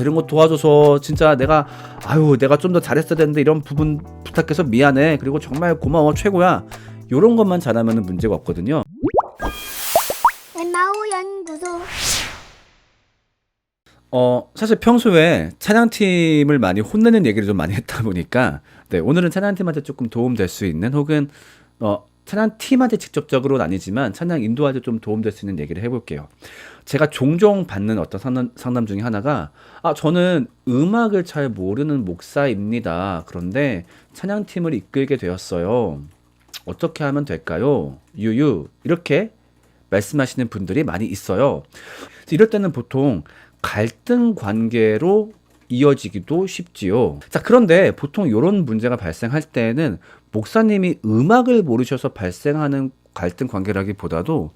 이런 거 도와줘서 진짜 내가 좀 더 잘했어야 되는데 이런 부분 부탁해서 미안해. 그리고 정말 고마워. 최고야. 요런 것만 잘하면 문제가 없거든요. 마우 연구소. 사실 평소에 찬양팀을 많이 혼내는 얘기를 좀 많이 했다 보니까 오늘은 찬양팀한테 조금 도움될 수 있는, 혹은 찬양팀한테 직접적으로는 아니지만 찬양 인도할 때 좀 도움될 수 있는 얘기를 해볼게요. 제가 종종 받는 어떤 상담 중에 하나가, 저는 음악을 잘 모르는 목사입니다. 그런데 찬양팀을 이끌게 되었어요. 어떻게 하면 될까요? 유유. 이렇게 말씀하시는 분들이 많이 있어요. 이럴 때는 보통 갈등 관계로 이어지기도 쉽지요. 자, 그런데 보통 이런 문제가 발생할 때는 목사님이 음악을 모르셔서 발생하는 갈등 관계라기보다도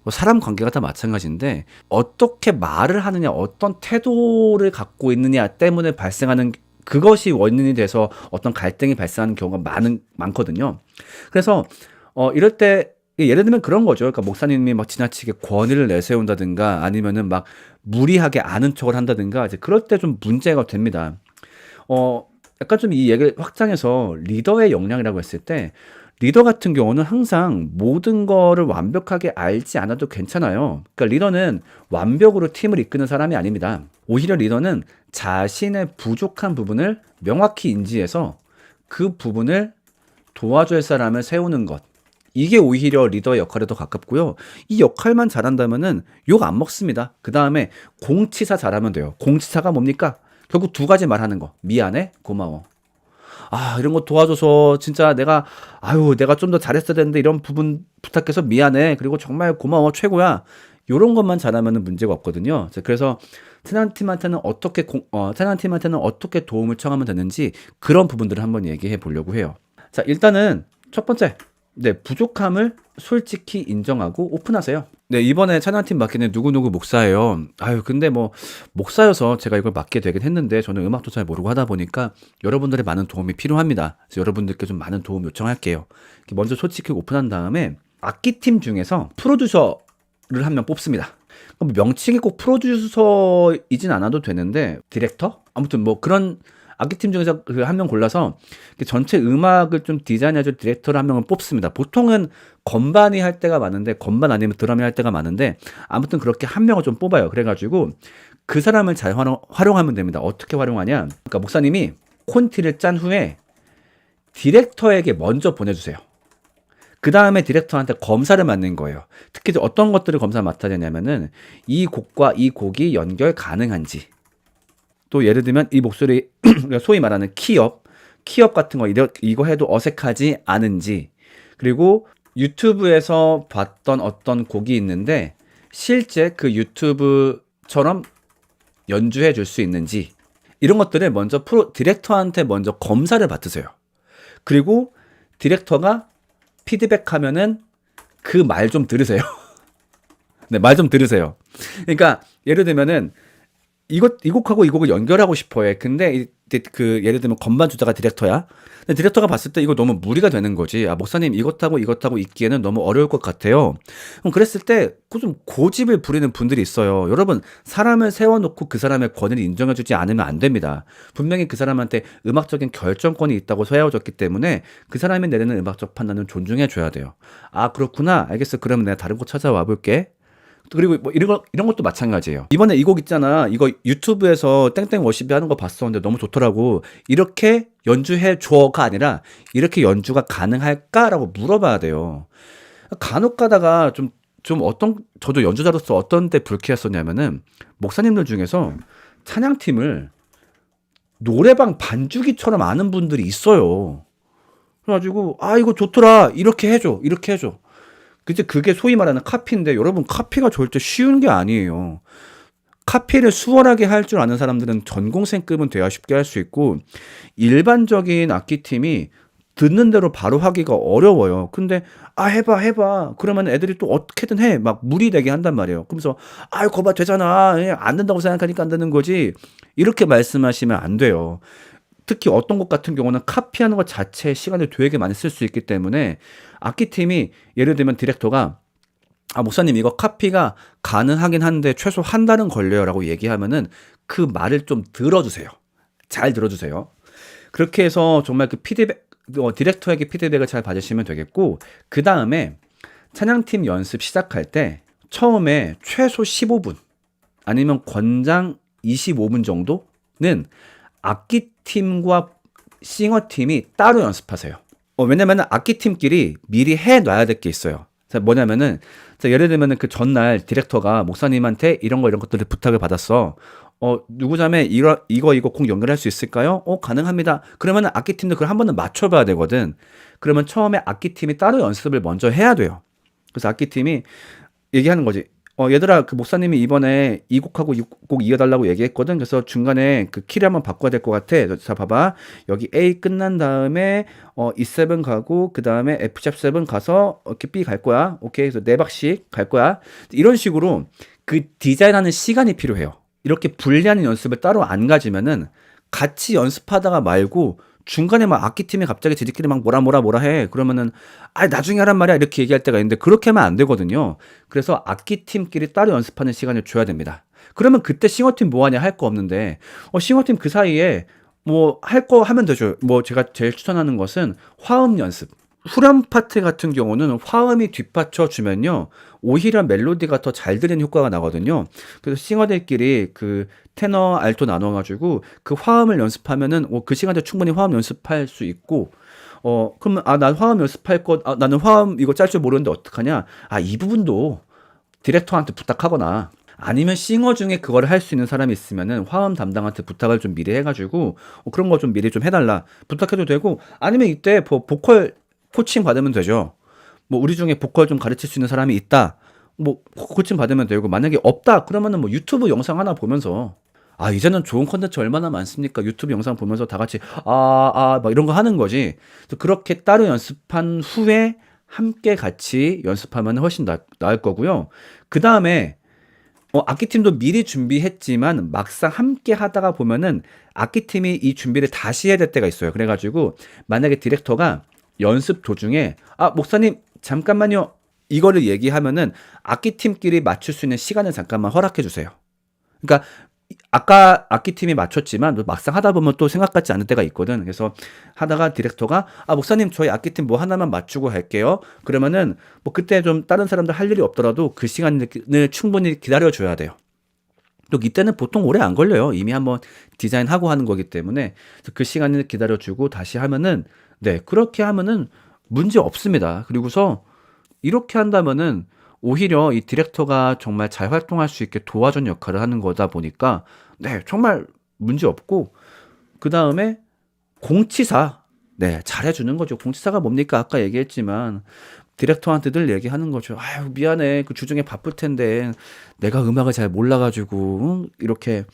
뭐 사람 관계가 다 마찬가지인데, 어떻게 말을 하느냐, 어떤 태도를 갖고 있느냐 때문에 발생하는, 그것이 원인이 돼서 어떤 갈등이 발생하는 경우가 많거든요. 그래서 이럴 때 예를 들면 그런 거죠. 그러니까 목사님이 막 지나치게 권위를 내세운다든가, 아니면은 막 무리하게 아는 척을 한다든가, 이제 그럴 때 좀 문제가 됩니다. 약간 좀 이 얘기를 확장해서 리더의 역량이라고 했을 때, 리더 같은 경우는 항상 모든 거를 완벽하게 알지 않아도 괜찮아요. 그러니까 리더는 완벽으로 팀을 이끄는 사람이 아닙니다. 오히려 리더는 자신의 부족한 부분을 명확히 인지해서 그 부분을 도와줄 사람을 세우는 것, 이게 오히려 리더의 역할에 더 가깝고요. 이 역할만 잘한다면은 욕 안 먹습니다. 그 다음에 공치사 잘하면 돼요. 공치사가 뭡니까? 결국 두 가지 말하는 거. 미안해, 고마워. 이런 거 도와줘서 진짜 내가 좀 더 잘했어야 되는데 이런 부분 부탁해서 미안해. 그리고 정말 고마워. 최고야. 요런 것만 잘하면 문제가 없거든요. 그래서 찬양팀한테는 어떻게 도움을 청하면 되는지, 그런 부분들을 한번 얘기해 보려고 해요. 자, 일단은 첫 번째. 부족함을 솔직히 인정하고 오픈하세요. 이번에 찬양팀 맡기는 누구누구 목사예요. 근데 뭐 목사여서 제가 이걸 맡게 되긴 했는데, 저는 음악도 잘 모르고 하다 보니까 여러분들의 많은 도움이 필요합니다. 그래서 여러분들께 좀 많은 도움 요청할게요. 먼저 솔직히 오픈한 다음에 악기팀 중에서 프로듀서를 한 명 뽑습니다. 명칭이 꼭 프로듀서이진 않아도 되는데, 디렉터? 아무튼 뭐 그런 악기팀 중에서 한 명 골라서 전체 음악을 좀 디자인해줄 디렉터를 한 명을 뽑습니다. 보통은 건반이 할 때가 많은데, 건반 아니면 드럼이 할 때가 많은데, 아무튼 그렇게 한 명을 좀 뽑아요. 그래가지고 그 사람을 잘 활용하면 됩니다. 어떻게 활용하냐? 그러니까 목사님이 콘티를 짠 후에 디렉터에게 먼저 보내주세요. 그 다음에 디렉터한테 검사를 맡는 거예요. 특히 어떤 것들을 검사 맡아야 되냐면은, 이 곡과 이 곡이 연결 가능한지, 또 예를 들면 이 목소리 소위 말하는 키업 같은 거 이거 해도 어색하지 않은지, 그리고 유튜브에서 봤던 어떤 곡이 있는데 실제 그 유튜브처럼 연주해 줄 수 있는지, 이런 것들을 먼저 디렉터한테 먼저 검사를 받으세요. 그리고 디렉터가 피드백하면은 그 말 좀 들으세요. 말 좀 들으세요. 그러니까 예를 들면은 이 곡하고 이 곡을 연결하고 싶어 해. 근데 예를 들면 건반 주자가 디렉터야. 근데 디렉터가 봤을 때 이거 너무 무리가 되는 거지. 목사님 이것하고 있기에는 너무 어려울 것 같아요. 그럼 그랬을 때 좀 고집을 부리는 분들이 있어요. 여러분, 사람을 세워놓고 그 사람의 권위를 인정해주지 않으면 안 됩니다. 분명히 그 사람한테 음악적인 결정권이 있다고 세워졌기 때문에 그 사람이 내리는 음악적 판단은 존중해줘야 돼요. 그렇구나. 알겠어. 그러면 내가 다른 곡 찾아와 볼게. 그리고 뭐 이런 것도 마찬가지예요. 이번에 이 곡 있잖아. 이거 유튜브에서 땡땡 워십이 하는 거 봤어. 근데 너무 좋더라고. 이렇게 연주해 줘가 아니라, 이렇게 연주가 가능할까라고 물어봐야 돼요. 간혹 가다가 저도 연주자로서 어떤 때 불쾌했었냐면은, 목사님들 중에서 찬양팀을 노래방 반주기처럼 아는 분들이 있어요. 그래가지고 이거 좋더라. 이렇게 해줘. 그게 소위 말하는 카피인데, 여러분, 카피가 절대 쉬운 게 아니에요. 카피를 수월하게 할 줄 아는 사람들은 전공생급은 돼야 쉽게 할 수 있고, 일반적인 악기팀이 듣는 대로 바로 하기가 어려워요. 근데 해봐. 그러면 애들이 또 어떻게든 해. 막 무리되게 한단 말이에요. 그러면서 거봐 되잖아. 안 된다고 생각하니까 안 되는 거지. 이렇게 말씀하시면 안 돼요. 특히 어떤 곡 같은 경우는 카피하는 것 자체에 시간을 되게 많이 쓸 수 있기 때문에, 악기팀이 예를 들면 디렉터가 목사님 이거 카피가 가능하긴 한데 최소 한 달은 걸려요 라고 얘기하면은, 그 말을 좀 들어주세요. 잘 들어주세요. 그렇게 해서 정말 그 피드백, 디렉터에게 피드백을 잘 받으시면 되겠고, 그 다음에 찬양팀 연습 시작할 때 처음에 최소 15분 아니면 권장 25분 정도는 악기팀과 싱어팀이 따로 연습하세요. 왜냐면 악기팀끼리 미리 해놔야 될 게 있어요. 자, 뭐냐면은, 자, 예를 들면은 그 전날 디렉터가 목사님한테 이런 것들을 부탁을 받았어. 누구 자매 이거 꼭 연결할 수 있을까요? 가능합니다. 그러면은 악기팀도 그걸 한 번은 맞춰봐야 되거든. 그러면 처음에 악기팀이 따로 연습을 먼저 해야 돼요. 그래서 악기팀이 얘기하는 거지. 얘들아, 그 목사님이 이번에 이 곡하고 이 곡 이어달라고 얘기했거든. 그래서 중간에 그 키를 한번 바꿔야 될 것 같아. 자, 봐봐. 여기 A 끝난 다음에 E7 가고 그 다음에 F7 가서 이렇게 B 갈 거야. 오케이. 그래서 4박씩 갈 거야. 이런 식으로 그 디자인하는 시간이 필요해요. 이렇게 분리하는 연습을 따로 안 가지면은 같이 연습하다가 말고 중간에 막 악기팀이 갑자기 지들끼리 막 뭐라 해. 그러면은, 나중에 하란 말이야. 이렇게 얘기할 때가 있는데, 그렇게 하면 안 되거든요. 그래서 악기팀끼리 따로 연습하는 시간을 줘야 됩니다. 그러면 그때 싱어팀 뭐 하냐 할 거 없는데, 싱어팀 그 사이에 뭐 할 거 하면 되죠. 뭐 제가 제일 추천하는 것은 화음 연습. 후렴 파트 같은 경우는 화음이 뒷받쳐 주면요, 오히려 멜로디가 더 잘 들리는 효과가 나거든요. 그래서 싱어들끼리 그 테너, 알토 나눠가지고 그 화음을 연습하면은 그 시간대 충분히 화음 연습할 수 있고, 그러면 난 화음 연습할 나는 화음 이거 짤 줄 모르는데 어떡하냐? 이 부분도 디렉터한테 부탁하거나, 아니면 싱어 중에 그거를 할 수 있는 사람이 있으면은 화음 담당한테 부탁을 좀 미리 해가지고 그런 거 좀 미리 좀 해달라 부탁해도 되고, 아니면 이때 보컬 코칭 받으면 되죠. 뭐 우리 중에 보컬 좀 가르칠 수 있는 사람이 있다. 뭐 코칭 받으면 되고, 만약에 없다 그러면은 뭐 유튜브 영상 하나 보면서, 이제는 좋은 컨텐츠 얼마나 많습니까? 유튜브 영상 보면서 다 같이 막 이런 거 하는 거지. 그래서 그렇게 따로 연습한 후에 함께 같이 연습하면 훨씬 나을 거고요. 그 다음에 악기팀도 미리 준비했지만 막상 함께 하다가 보면은 악기팀이 이 준비를 다시 해야 될 때가 있어요. 그래가지고 만약에 디렉터가 연습 도중에 목사님 잠깐만요 이거를 얘기하면은 악기팀끼리 맞출 수 있는 시간을 잠깐만 허락해 주세요. 그러니까 아까 악기팀이 맞췄지만 막상 하다 보면 또 생각 같지 않을 때가 있거든. 그래서 하다가 디렉터가 목사님 저희 악기팀 뭐 하나만 맞추고 갈게요. 그러면은 뭐 그때 좀 다른 사람들 할 일이 없더라도 그 시간을 충분히 기다려 줘야 돼요. 또 이때는 보통 오래 안 걸려요. 이미 한번 디자인하고 하는 거기 때문에 그 시간을 기다려 주고 다시 하면은, 네, 그렇게 하면은 문제 없습니다. 그리고서 이렇게 한다면은 오히려 이 디렉터가 정말 잘 활동할 수 있게 도와준 역할을 하는 거다 보니까, 네, 정말 문제 없고, 그 다음에 공치사, 네, 잘해주는 거죠. 공치사가 뭡니까? 아까 얘기했지만 디렉터한테 늘 얘기하는 거죠. 미안해. 그 주중에 바쁠 텐데 내가 음악을 잘 몰라가지고 이렇게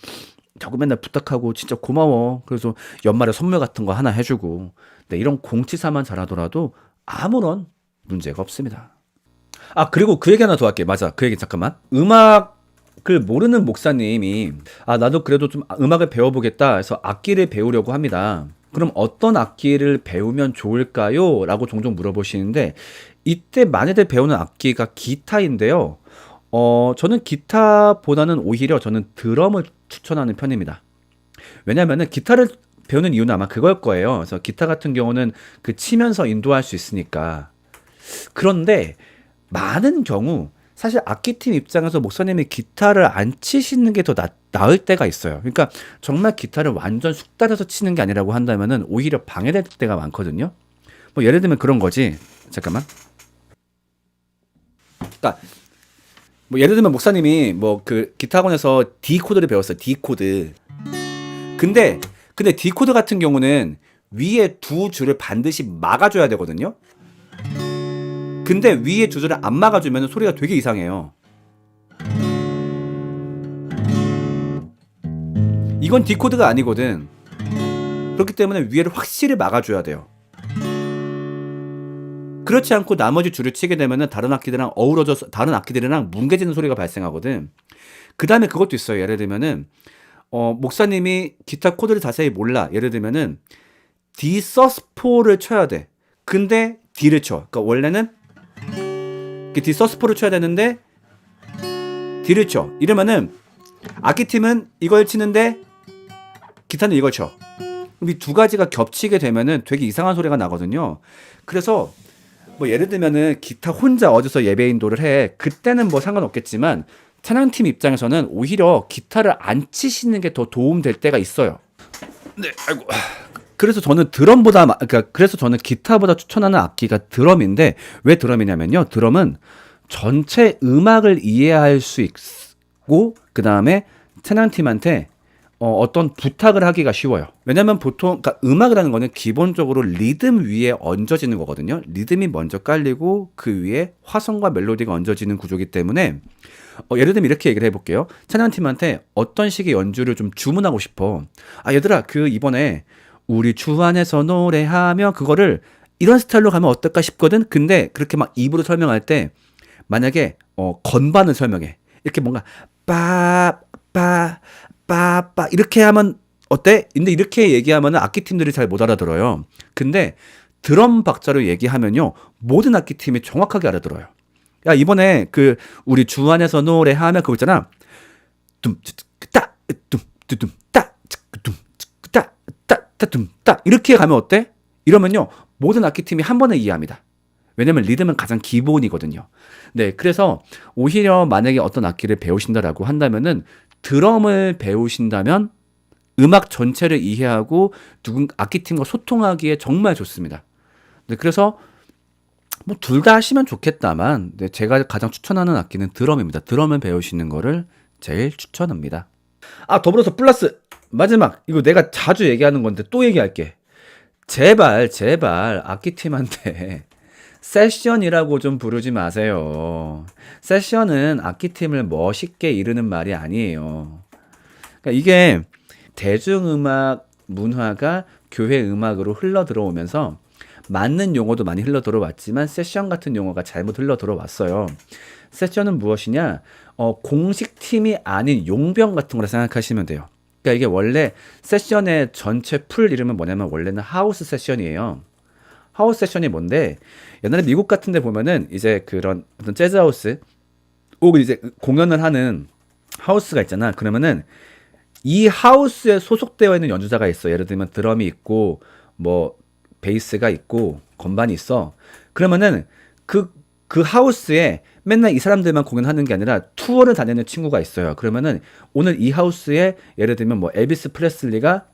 자꾸 맨날 부탁하고 진짜 고마워. 그래서 연말에 선물 같은 거 하나 해주고, 네, 이런 공치사만 잘하더라도 아무런 문제가 없습니다. 그리고 그 얘기 하나 더 할게. 맞아. 그 얘기 잠깐만. 음악을 모르는 목사님이 나도 그래도 좀 음악을 배워보겠다 해서 악기를 배우려고 합니다. 그럼 어떤 악기를 배우면 좋을까요? 라고 종종 물어보시는데, 이때 많이들 배우는 악기가 기타인데요. 저는 기타보다는 오히려 저는 드럼을 추천하는 편입니다. 왜냐면은 기타를 배우는 이유는 아마 그걸 거예요. 그래서 기타 같은 경우는 그 치면서 인도할 수 있으니까. 그런데 많은 경우 사실 악기팀 입장에서 목사님이 기타를 안 치시는 게 더 나을 때가 있어요. 그러니까 정말 기타를 완전 숙달해서 치는 게 아니라고 한다면은 오히려 방해될 때가 많거든요. 뭐 예를 들면 그런 거지. 잠깐만. 그러니까 뭐 예를 들면 목사님이 뭐 그 기타 학원에서 D 코드를 배웠어요. D 코드. 근데 D 코드 같은 경우는 위에 두 줄을 반드시 막아줘야 되거든요. 근데 위에 두 줄을 안 막아주면 소리가 되게 이상해요. 이건 D 코드가 아니거든. 그렇기 때문에 위에를 확실히 막아줘야 돼요. 그렇지 않고 나머지 줄을 치게 되면은 다른 악기들이랑 어우러져서 다른 악기들이랑 뭉개지는 소리가 발생하거든. 그 다음에 그것도 있어요. 예를 들면은 목사님이 기타 코드를 자세히 몰라. 예를 들면은 D 서스포를 쳐야 돼. 근데 D를 쳐. 그러니까 원래는 D 서스포를 쳐야 되는데 D를 쳐. 이러면은 악기팀은 이걸 치는데 기타는 이걸 쳐. 이 두 가지가 겹치게 되면은 되게 이상한 소리가 나거든요. 그래서 뭐 예를 들면은 기타 혼자 어디서 예배 인도를 해. 그때는 뭐 상관없겠지만 찬양팀 입장에서는 오히려 기타를 안 치시는 게 더 도움될 때가 있어요. 네, 아이고. 그래서 저는 그래서 저는 기타보다 추천하는 악기가 드럼인데, 왜 드럼이냐면요. 드럼은 전체 음악을 이해할 수 있고, 그 다음에 찬양팀한테 어떤 부탁을 하기가 쉬워요. 왜냐면 보통 그러니까 음악이라는 거는 기본적으로 리듬 위에 얹어지는 거거든요. 리듬이 먼저 깔리고 그 위에 화성과 멜로디가 얹어지는 구조이기 때문에 예를 들면 이렇게 얘기를 해볼게요. 찬양팀한테 어떤 식의 연주를 좀 주문하고 싶어. 아 얘들아 그 이번에 우리 주 안에서 노래하며 그거를 이런 스타일로 가면 어떨까 싶거든. 근데 그렇게 막 입으로 설명할 때 만약에 건반을 설명해. 이렇게 뭔가 빠빠 이렇게 하면 어때? 근데 이렇게 얘기하면 악기팀들이 잘 못 알아들어요. 근데 드럼 박자로 얘기하면요 모든 악기팀이 정확하게 알아들어요. 야 이번에 그 우리 주 안에서 노래하면 그거 있잖아. 둠따 둠따 둠따 이렇게 가면 어때? 이러면요 모든 악기팀이 한 번에 이해합니다. 왜냐면 리듬은 가장 기본이거든요. 네, 그래서 오히려 만약에 어떤 악기를 배우신다라고 한다면은 드럼을 배우신다면 음악 전체를 이해하고 악기팀과 소통하기에 정말 좋습니다. 네, 그래서 뭐 둘 다 하시면 좋겠다만 네, 제가 가장 추천하는 악기는 드럼입니다. 드럼을 배우시는 거를 제일 추천합니다. 아, 더불어서 플러스 마지막 이거 내가 자주 얘기하는 건데 또 얘기할게. 제발 악기팀한테 세션이라고 좀 부르지 마세요. 세션은 악기팀을 멋있게 이르는 말이 아니에요. 그러니까 이게 대중음악 문화가 교회 음악으로 흘러 들어오면서 맞는 용어도 많이 흘러 들어왔지만 세션 같은 용어가 잘못 흘러 들어왔어요. 세션은 무엇이냐? 공식 팀이 아닌 용병 같은 거라 생각하시면 돼요. 그러니까 이게 원래 세션의 전체 풀 이름은 뭐냐면 원래는 하우스 세션이에요. 하우스 세션이 뭔데? 옛날에 미국 같은 데 보면은 이제 그런 어떤 재즈 하우스 혹은 이제 공연을 하는 하우스가 있잖아. 그러면은 이 하우스에 소속되어 있는 연주자가 있어. 예를 들면 드럼이 있고 뭐 베이스가 있고 건반이 있어. 그러면은 그 하우스에 맨날 이 사람들만 공연하는 게 아니라 투어를 다니는 친구가 있어요. 그러면은 오늘 이 하우스에 예를 들면 뭐 엘비스 프레슬리가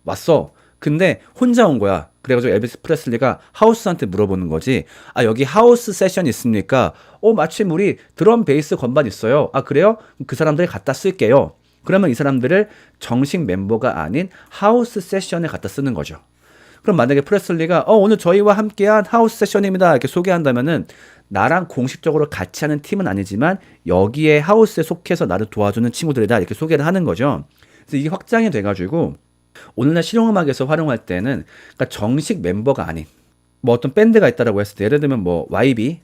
왔어. 근데 혼자 온 거야. 그래가지고 엘비스 프레슬리가 하우스한테 물어보는 거지. 아, 여기 하우스 세션 있습니까? 마침 우리 드럼, 베이스, 건반 있어요. 아, 그래요? 그 사람들 갖다 쓸게요. 그러면 이 사람들을 정식 멤버가 아닌 하우스 세션에 갖다 쓰는 거죠. 그럼 만약에 프레슬리가 오늘 저희와 함께한 하우스 세션입니다. 이렇게 소개한다면은 나랑 공식적으로 같이 하는 팀은 아니지만 여기에 하우스에 속해서 나를 도와주는 친구들이다. 이렇게 소개를 하는 거죠. 그래서 이게 확장이 돼가지고 오늘날 실용음악에서 활용할 때는 그러니까 정식 멤버가 아닌 뭐 어떤 밴드가 있다라고 했을 때 예를 들면 뭐 YB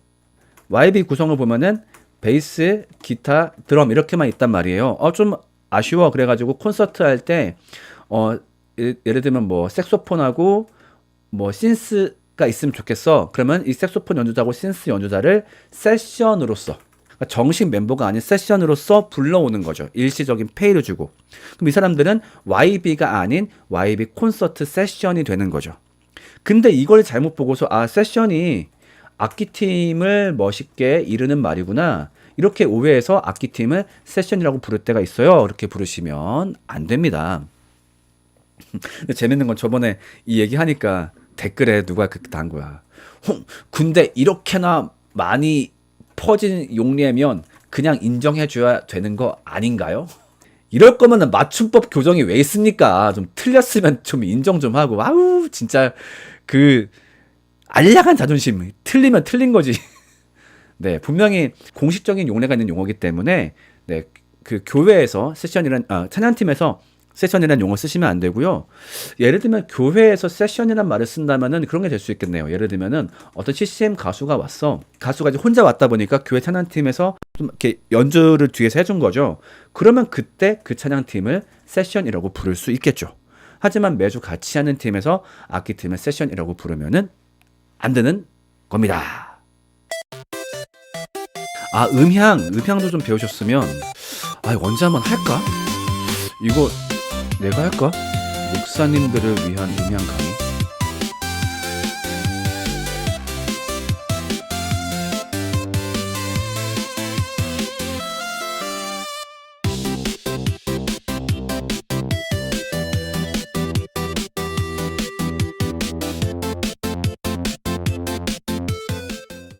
구성을 보면은 베이스, 기타, 드럼 이렇게만 있단 말이에요. 좀 아쉬워. 그래가지고 콘서트 할 때 예를 들면 뭐 색소폰하고 뭐 신스가 있으면 좋겠어. 그러면 이 색소폰 연주자하고 신스 연주자를 세션으로서 그러니까 정식 멤버가 아닌 세션으로서 불러오는 거죠. 일시적인 페이를 주고. 그럼 이 사람들은 YB가 아닌 YB 콘서트 세션이 되는 거죠. 근데 이걸 잘못 보고서 세션이 악기팀을 멋있게 이르는 말이구나. 이렇게 오해해서 악기팀을 세션이라고 부를 때가 있어요. 이렇게 부르시면 안 됩니다. 근데 재밌는 건 저번에 이 얘기하니까 댓글에 누가 그렇게 단 거야. 근데 이렇게나 많이 퍼진 용례면 그냥 인정해줘야 되는 거 아닌가요? 이럴 거면 맞춤법 교정이 왜 있습니까? 좀 틀렸으면 좀 인정 좀 하고. 아우 진짜 그 알량한 자존심. 틀리면 틀린 거지. 네, 분명히 공식적인 용례가 있는 용어이기 때문에 네, 그 교회에서 세션이란 찬양팀에서 세션이라는 용어 쓰시면 안 되고요. 예를 들면 교회에서 세션이란 말을 쓴다면은 그런 게 될 수 있겠네요. 예를 들면은 어떤 CCM 가수가 왔어. 가수가 이제 혼자 왔다 보니까 교회 찬양팀에서 좀 이렇게 연주를 뒤에서 해준 거죠. 그러면 그때 그 찬양팀을 세션이라고 부를 수 있겠죠. 하지만 매주 같이 하는 팀에서 악기팀을 세션이라고 부르면은 안 되는 겁니다. 음향도 좀 배우셨으면 아, 언제 한번 할까? 이거 내가 할까? 목사님들을 위한 음향 강의.